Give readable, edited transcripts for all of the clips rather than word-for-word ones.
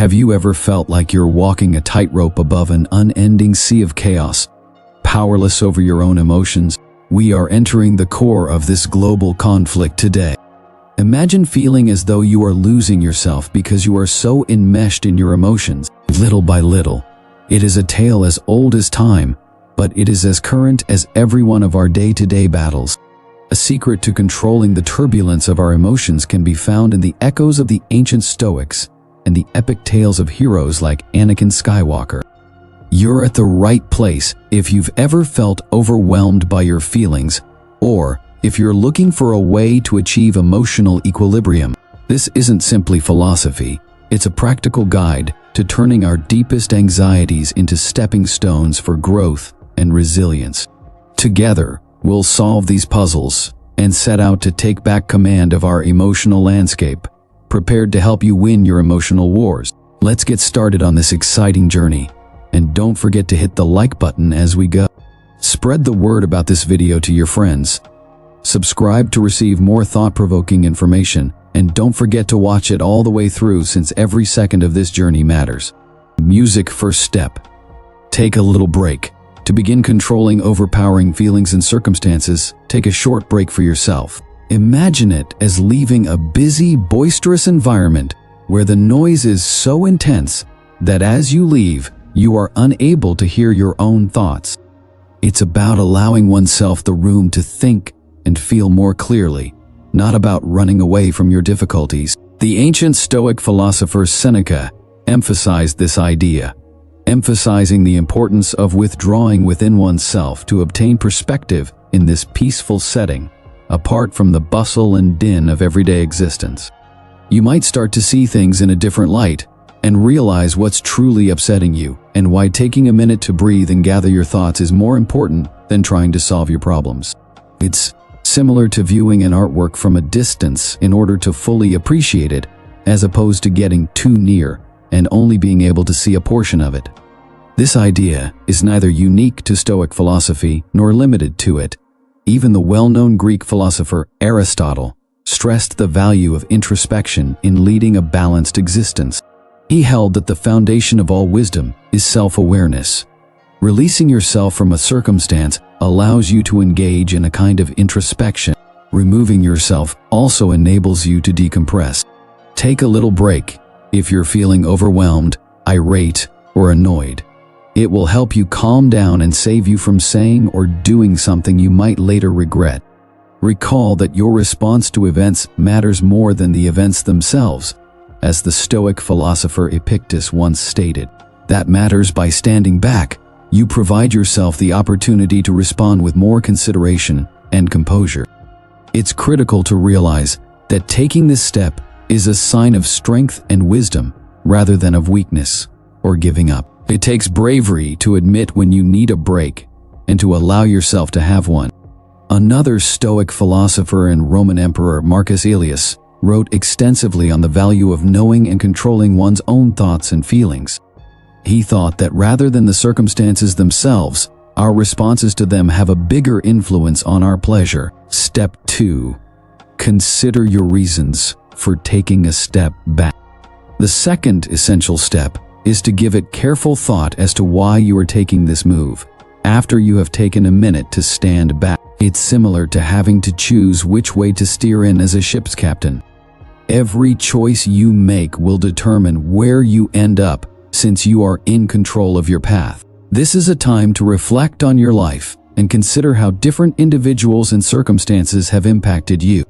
Have you ever felt like you're walking a tightrope above an unending sea of chaos, powerless over your own emotions? We are entering the core of this global conflict today. Imagine feeling as though you are losing yourself because you are so enmeshed in your emotions, little by little. It is a tale as old as time, but it is as current as every one of our day-to-day battles. A secret to controlling the turbulence of our emotions can be found in the echoes of the ancient Stoics and the epic tales of heroes like Anakin Skywalker. You're at the right place if you've ever felt overwhelmed by your feelings, or if you're looking for a way to achieve emotional equilibrium. This isn't simply philosophy, it's a practical guide to turning our deepest anxieties into stepping stones for growth and resilience. Together, we'll solve these puzzles and set out to take back command of our emotional landscape, prepared to help you win your emotional wars. Let's get started on this exciting journey, and don't forget to hit the like button as we go. Spread the word about this video to your friends. Subscribe to receive more thought-provoking information, and don't forget to watch it all the way through since every second of this journey matters. Music first step. Take a little break. To begin controlling overpowering feelings and circumstances, take a short break for yourself. Imagine it as leaving a busy, boisterous environment where the noise is so intense that as you leave, you are unable to hear your own thoughts. It's about allowing oneself the room to think and feel more clearly, not about running away from your difficulties. The ancient Stoic philosopher Seneca emphasized this idea, emphasizing the importance of withdrawing within oneself to obtain perspective in this peaceful setting, apart from the bustle and din of everyday existence. You might start to see things in a different light and realize what's truly upsetting you and why taking a minute to breathe and gather your thoughts is more important than trying to solve your problems. It's similar to viewing an artwork from a distance in order to fully appreciate it, as opposed to getting too near and only being able to see a portion of it. This idea is neither unique to Stoic philosophy nor limited to it. Even the well-known Greek philosopher Aristotle stressed the value of introspection in leading a balanced existence. He held that the foundation of all wisdom is self-awareness. Releasing yourself from a circumstance allows you to engage in a kind of introspection. Removing yourself also enables you to decompress. Take a little break if you're feeling overwhelmed, irate, or annoyed. It will help you calm down and save you from saying or doing something you might later regret. Recall that your response to events matters more than the events themselves. As the Stoic philosopher Epictetus once stated, that matters by standing back. You provide yourself the opportunity to respond with more consideration and composure. It's critical to realize that taking this step is a sign of strength and wisdom rather than of weakness or giving up. It takes bravery to admit when you need a break and to allow yourself to have one. Another Stoic philosopher and Roman Emperor, Marcus Aurelius, wrote extensively on the value of knowing and controlling one's own thoughts and feelings. He thought that rather than the circumstances themselves, our responses to them have a bigger influence on our pleasure. Step 2. Consider your reasons for taking a step back. The second essential step is to give it careful thought as to why you are taking this move. After you have taken a minute to stand back, it's similar to having to choose which way to steer in as a ship's captain. Every choice you make will determine where you end up, since you are in control of your path. This is a time to reflect on your life and consider how different individuals and circumstances have impacted you.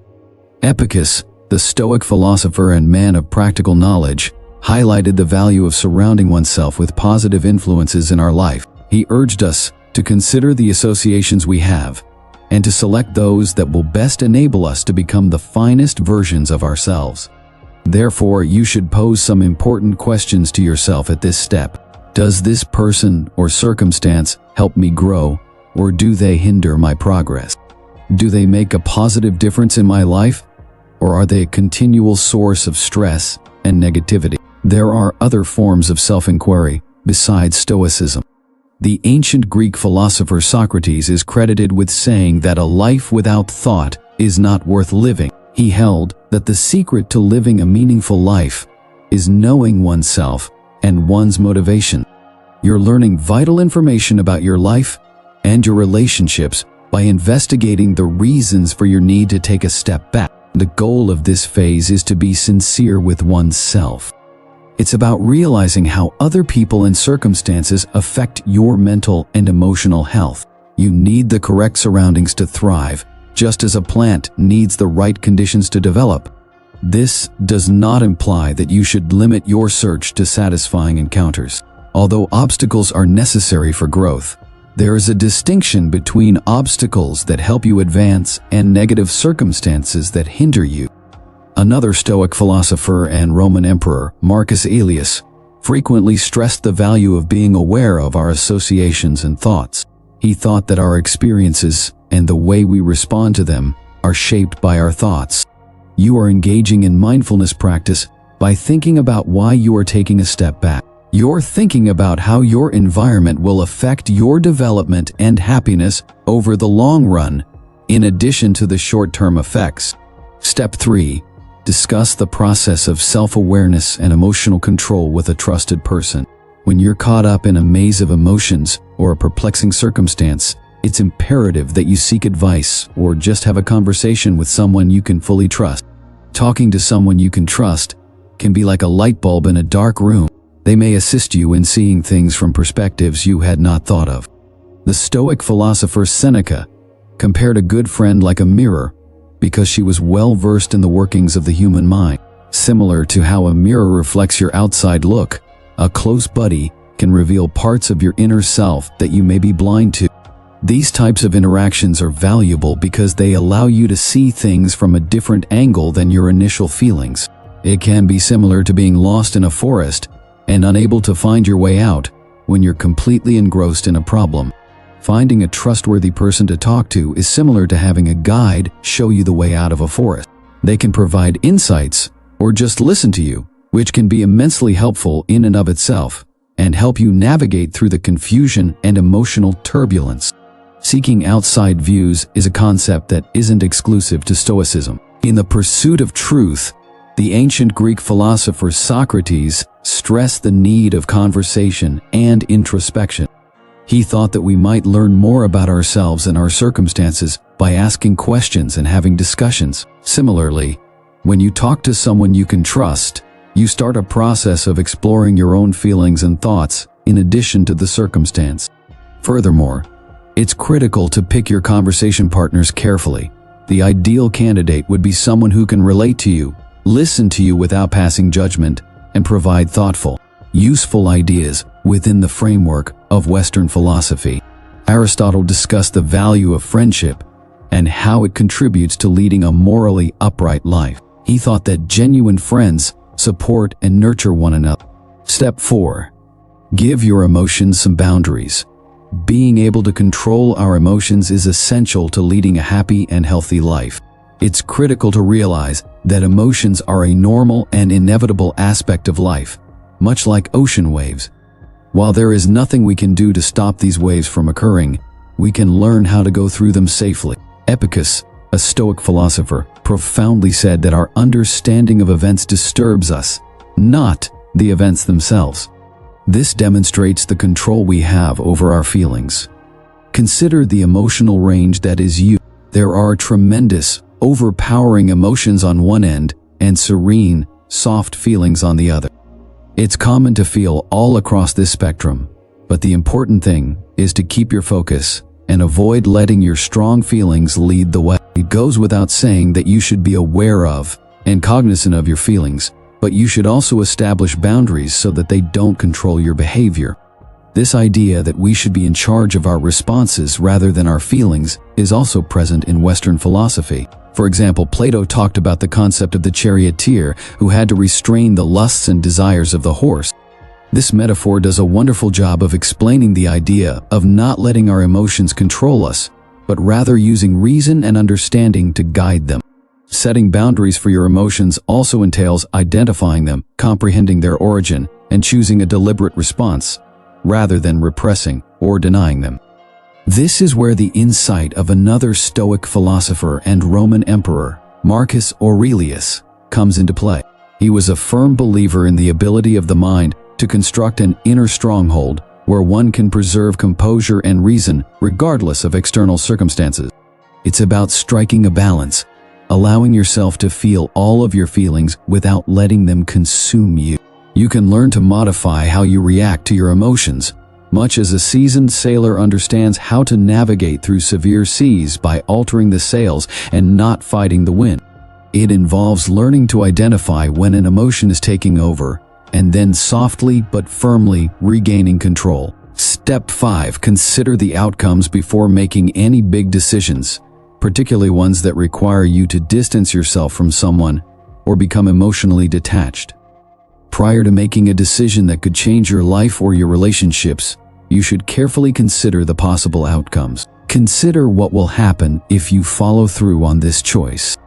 Epictetus, the Stoic philosopher and man of practical knowledge, highlighted the value of surrounding oneself with positive influences in our life. He urged us to consider the associations we have and to select those that will best enable us to become the finest versions of ourselves. Therefore, you should pose some important questions to yourself at this step. Does this person or circumstance help me grow, or do they hinder my progress? Do they make a positive difference in my life, or are they a continual source of stress and negativity? There are other forms of self-inquiry besides Stoicism. The ancient Greek philosopher Socrates is credited with saying that a life without thought is not worth living. He held that the secret to living a meaningful life is knowing oneself and one's motivation. You're learning vital information about your life and your relationships by investigating the reasons for your need to take a step back. The goal of this phase is to be sincere with oneself. It's about realizing how other people and circumstances affect your mental and emotional health. You need the correct surroundings to thrive, just as a plant needs the right conditions to develop. This does not imply that you should limit your search to satisfying encounters. Although obstacles are necessary for growth, there is a distinction between obstacles that help you advance and negative circumstances that hinder you. Another Stoic philosopher and Roman emperor, Marcus Aurelius, frequently stressed the value of being aware of our associations and thoughts. He thought that our experiences and the way we respond to them are shaped by our thoughts. You are engaging in mindfulness practice by thinking about why you are taking a step back. You're thinking about how your environment will affect your development and happiness over the long run, in addition to the short-term effects. Step 3. Discuss the process of self-awareness and emotional control with a trusted person. When you're caught up in a maze of emotions or a perplexing circumstance, it's imperative that you seek advice or just have a conversation with someone you can fully trust. Talking to someone you can trust can be like a light bulb in a dark room. They may assist you in seeing things from perspectives you had not thought of. The Stoic philosopher Seneca compared a good friend like a mirror because she was well versed in the workings of the human mind. Similar to how a mirror reflects your outside look, a close buddy can reveal parts of your inner self that you may be blind to. These types of interactions are valuable because they allow you to see things from a different angle than your initial feelings. It can be similar to being lost in a forest and unable to find your way out when you're completely engrossed in a problem. Finding a trustworthy person to talk to is similar to having a guide show you the way out of a forest. They can provide insights or just listen to you, which can be immensely helpful in and of itself, and help you navigate through the confusion and emotional turbulence. Seeking outside views is a concept that isn't exclusive to Stoicism. In the pursuit of truth, the ancient Greek philosopher Socrates stressed the need of conversation and introspection. He thought that we might learn more about ourselves and our circumstances by asking questions and having discussions. Similarly, when you talk to someone you can trust, you start a process of exploring your own feelings and thoughts in addition to the circumstance. Furthermore, it's critical to pick your conversation partners carefully. The ideal candidate would be someone who can relate to you, listen to you without passing judgment, and provide thoughtful, useful ideas within the framework of Western philosophy. Aristotle discussed the value of friendship and how it contributes to leading a morally upright life. He thought that genuine friends support and nurture one another. Step 4. Give your emotions some boundaries. Being able to control our emotions is essential to leading a happy and healthy life. It's critical to realize that emotions are a normal and inevitable aspect of life, much like ocean waves. While there is nothing we can do to stop these waves from occurring, we can learn how to go through them safely. Epictetus, a Stoic philosopher, profoundly said that our understanding of events disturbs us, not the events themselves. This demonstrates the control we have over our feelings. Consider the emotional range that is you. There are tremendous, overpowering emotions on one end and serene, soft feelings on the other. It's common to feel all across this spectrum, but the important thing is to keep your focus and avoid letting your strong feelings lead the way. It goes without saying that you should be aware of and cognizant of your feelings, but you should also establish boundaries so that they don't control your behavior. This idea that we should be in charge of our responses rather than our feelings is also present in Western philosophy. For example, Plato talked about the concept of the charioteer who had to restrain the lusts and desires of the horse. This metaphor does a wonderful job of explaining the idea of not letting our emotions control us, but rather using reason and understanding to guide them. Setting boundaries for your emotions also entails identifying them, comprehending their origin, and choosing a deliberate response, rather than repressing or denying them. This is where the insight of another Stoic philosopher and Roman emperor, Marcus Aurelius, comes into play. He was a firm believer in the ability of the mind to construct an inner stronghold where one can preserve composure and reason regardless of external circumstances. It's about striking a balance, allowing yourself to feel all of your feelings without letting them consume you. You can learn to modify how you react to your emotions, much as a seasoned sailor understands how to navigate through severe seas by altering the sails and not fighting the wind. It involves learning to identify when an emotion is taking over, and then softly but firmly regaining control. Step 5. Consider the outcomes before making any big decisions, particularly ones that require you to distance yourself from someone or become emotionally detached. Prior to making a decision that could change your life or your relationships, you should carefully consider the possible outcomes. Consider what will happen if you follow through on this choice.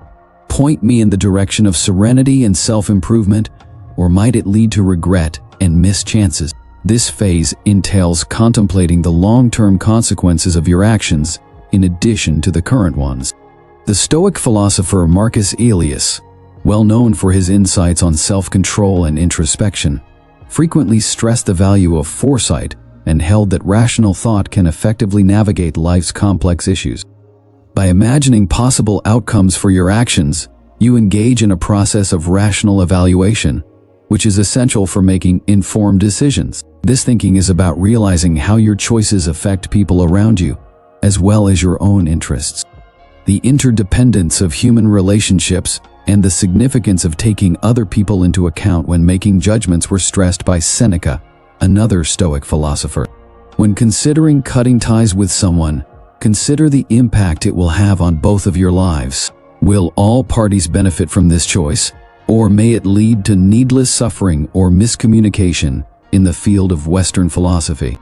Point me in the direction of serenity and self-improvement, or might it lead to regret and missed chances? This phase entails contemplating the long-term consequences of your actions in addition to the current ones. The Stoic philosopher Marcus Aurelius, well known for his insights on self-control and introspection, frequently stressed the value of foresight and held that rational thought can effectively navigate life's complex issues. By imagining possible outcomes for your actions, you engage in a process of rational evaluation, which is essential for making informed decisions. This thinking is about realizing how your choices affect people around you, as well as your own interests. The interdependence of human relationships and the significance of taking other people into account when making judgments were stressed by Seneca, another Stoic philosopher. When considering cutting ties with someone, consider the impact it will have on both of your lives. Will all parties benefit from this choice, or may it lead to needless suffering or miscommunication in the field of Western philosophy?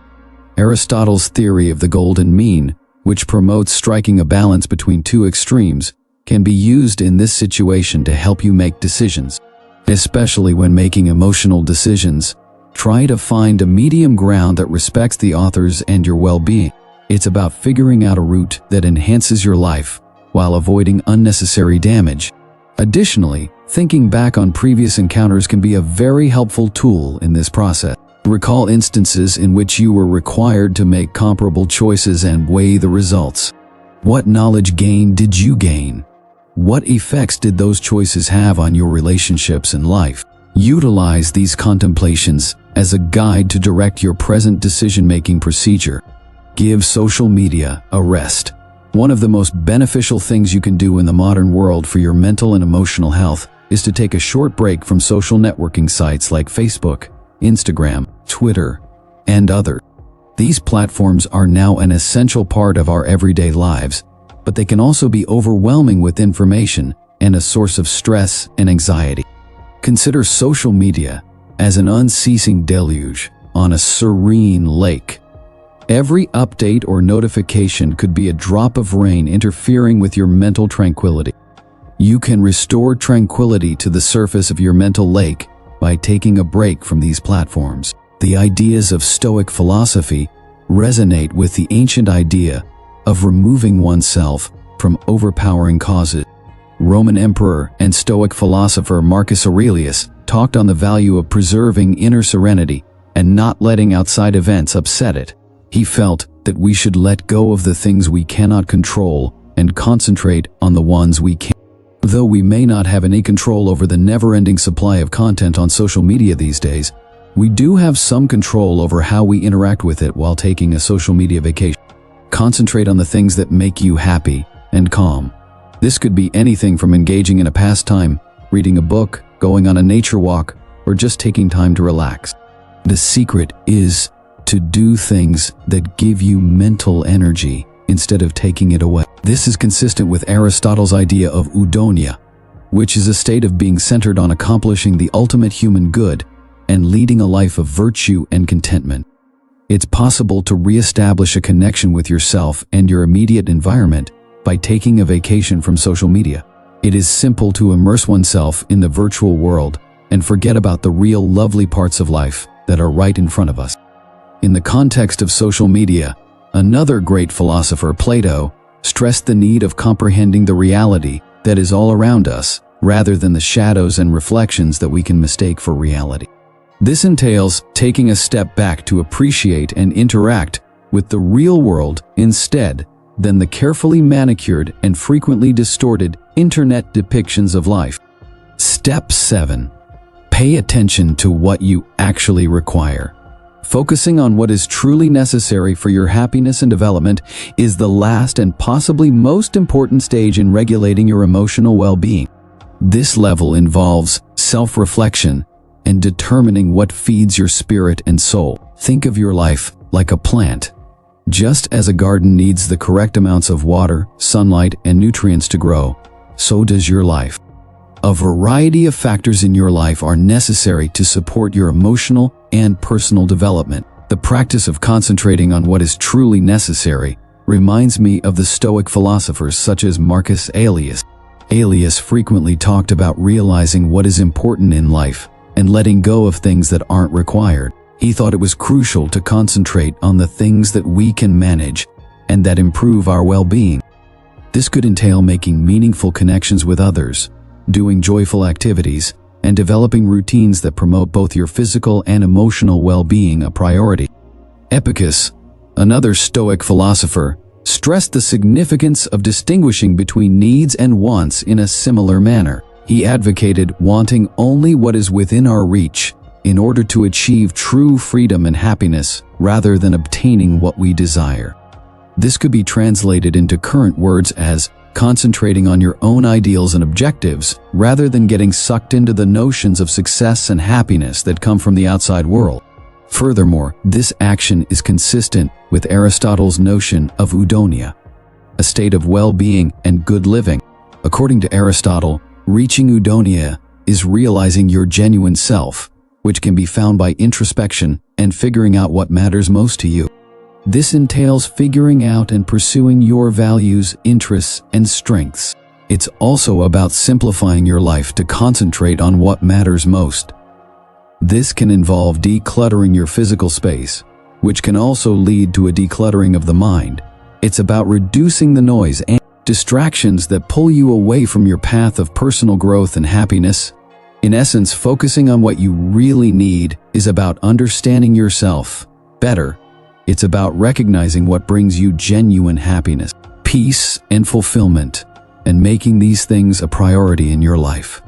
Aristotle's theory of the golden mean, which promotes striking a balance between two extremes, can be used in this situation to help you make decisions. Especially when making emotional decisions, try to find a medium ground that respects the authors and your well-being. It's about figuring out a route that enhances your life while avoiding unnecessary damage. Additionally, thinking back on previous encounters can be a very helpful tool in this process. Recall instances in which you were required to make comparable choices and weigh the results. What knowledge gain did you gain? What effects did those choices have on your relationships and life? Utilize these contemplations as a guide to direct your present decision-making procedure. Give social media a rest. One of the most beneficial things you can do in the modern world for your mental and emotional health is to take a short break from social networking sites like Facebook, Instagram, Twitter, and others. These platforms are now an essential part of our everyday lives, but they can also be overwhelming with information and a source of stress and anxiety. Consider social media as an unceasing deluge on a serene lake. Every update or notification could be a drop of rain interfering with your mental tranquility. You can restore tranquility to the surface of your mental lake by taking a break from these platforms. The ideas of Stoic philosophy resonate with the ancient idea of removing oneself from overpowering causes. Roman emperor and Stoic philosopher Marcus Aurelius talked on the value of preserving inner serenity and not letting outside events upset it. He felt that we should let go of the things we cannot control and concentrate on the ones we can. Though we may not have any control over the never-ending supply of content on social media these days, we do have some control over how we interact with it while taking a social media vacation. Concentrate on the things that make you happy and calm. This could be anything from engaging in a pastime, reading a book, going on a nature walk, or just taking time to relax. The secret is to do things that give you mental energy instead of taking it away. This is consistent with Aristotle's idea of eudaimonia, which is a state of being centered on accomplishing the ultimate human good and leading a life of virtue and contentment. It's possible to reestablish a connection with yourself and your immediate environment by taking a vacation from social media. It is simple to immerse oneself in the virtual world and forget about the real lovely parts of life that are right in front of us. In the context of social media, another great philosopher, Plato, stressed the need of comprehending the reality that is all around us rather than the shadows and reflections that we can mistake for reality. This entails taking a step back to appreciate and interact with the real world instead than the carefully manicured and frequently distorted internet depictions of life. Step 7. Pay attention to what you actually require. Focusing on what is truly necessary for your happiness and development is the last and possibly most important stage in regulating your emotional well-being. This level involves self-reflection and determining what feeds your spirit and soul. Think of your life like a plant. Just as a garden needs the correct amounts of water, sunlight, and nutrients to grow, so does your life. A variety of factors in your life are necessary to support your emotional and personal development. The practice of concentrating on what is truly necessary reminds me of the Stoic philosophers such as Marcus Aurelius. Aurelius frequently talked about realizing what is important in life and letting go of things that aren't required. He thought it was crucial to concentrate on the things that we can manage and that improve our well-being. This could entail making meaningful connections with others, doing joyful activities, and developing routines that promote both your physical and emotional well-being a priority. Epictetus, another Stoic philosopher, stressed the significance of distinguishing between needs and wants in a similar manner. He advocated wanting only what is within our reach in order to achieve true freedom and happiness rather than obtaining what we desire. This could be translated into current words as concentrating on your own ideals and objectives rather than getting sucked into the notions of success and happiness that come from the outside world. Furthermore, this action is consistent with Aristotle's notion of eudaimonia, a state of well-being and good living. According to Aristotle, reaching eudaimonia is realizing your genuine self, which can be found by introspection and figuring out what matters most to you. This entails figuring out and pursuing your values, interests, and strengths. It's also about simplifying your life to concentrate on what matters most. This can involve decluttering your physical space, which can also lead to a decluttering of the mind. It's about reducing the noise and distractions that pull you away from your path of personal growth and happiness. In essence, focusing on what you really need is about understanding yourself better. It's about recognizing what brings you genuine happiness, peace, and fulfillment, and making these things a priority in your life.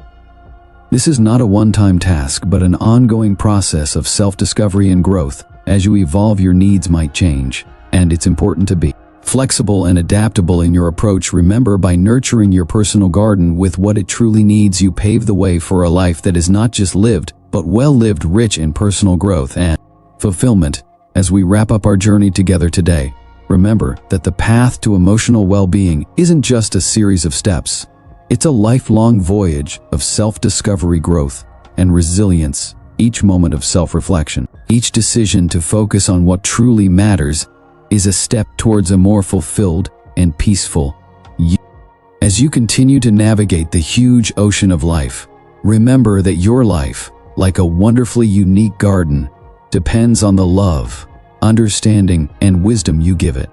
This is not a one-time task, but an ongoing process of self-discovery and growth. As you evolve, your needs might change, and it's important to be flexible and adaptable in your approach. Remember, by nurturing your personal garden with what it truly needs, you pave the way for a life that is not just lived, but well lived, rich in personal growth and fulfillment. As we wrap up our journey together today, remember that the path to emotional well-being isn't just a series of steps. It's a lifelong voyage of self-discovery, growth, and resilience. Each moment of self-reflection, each decision to focus on what truly matters is a step towards a more fulfilled and peaceful you. As you continue to navigate the huge ocean of life, remember that your life, like a wonderfully unique garden, depends on the love, understanding, and wisdom you give it.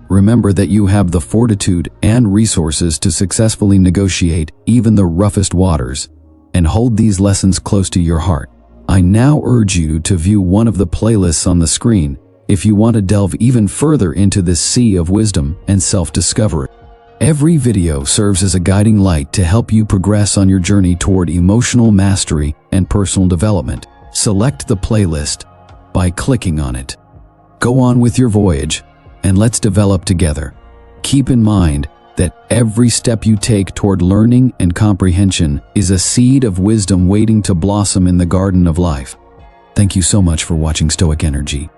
Remember that you have the fortitude and resources to successfully negotiate even the roughest waters, and hold these lessons close to your heart. I now urge you to view one of the playlists on the screen if you want to delve even further into this sea of wisdom and self-discovery. Every video serves as a guiding light to help you progress on your journey toward emotional mastery and personal development. Select the playlist by clicking on it. Go on with your voyage, and let's develop together. Keep in mind that every step you take toward learning and comprehension is a seed of wisdom waiting to blossom in the garden of life. Thank you so much for watching Stoic Energy.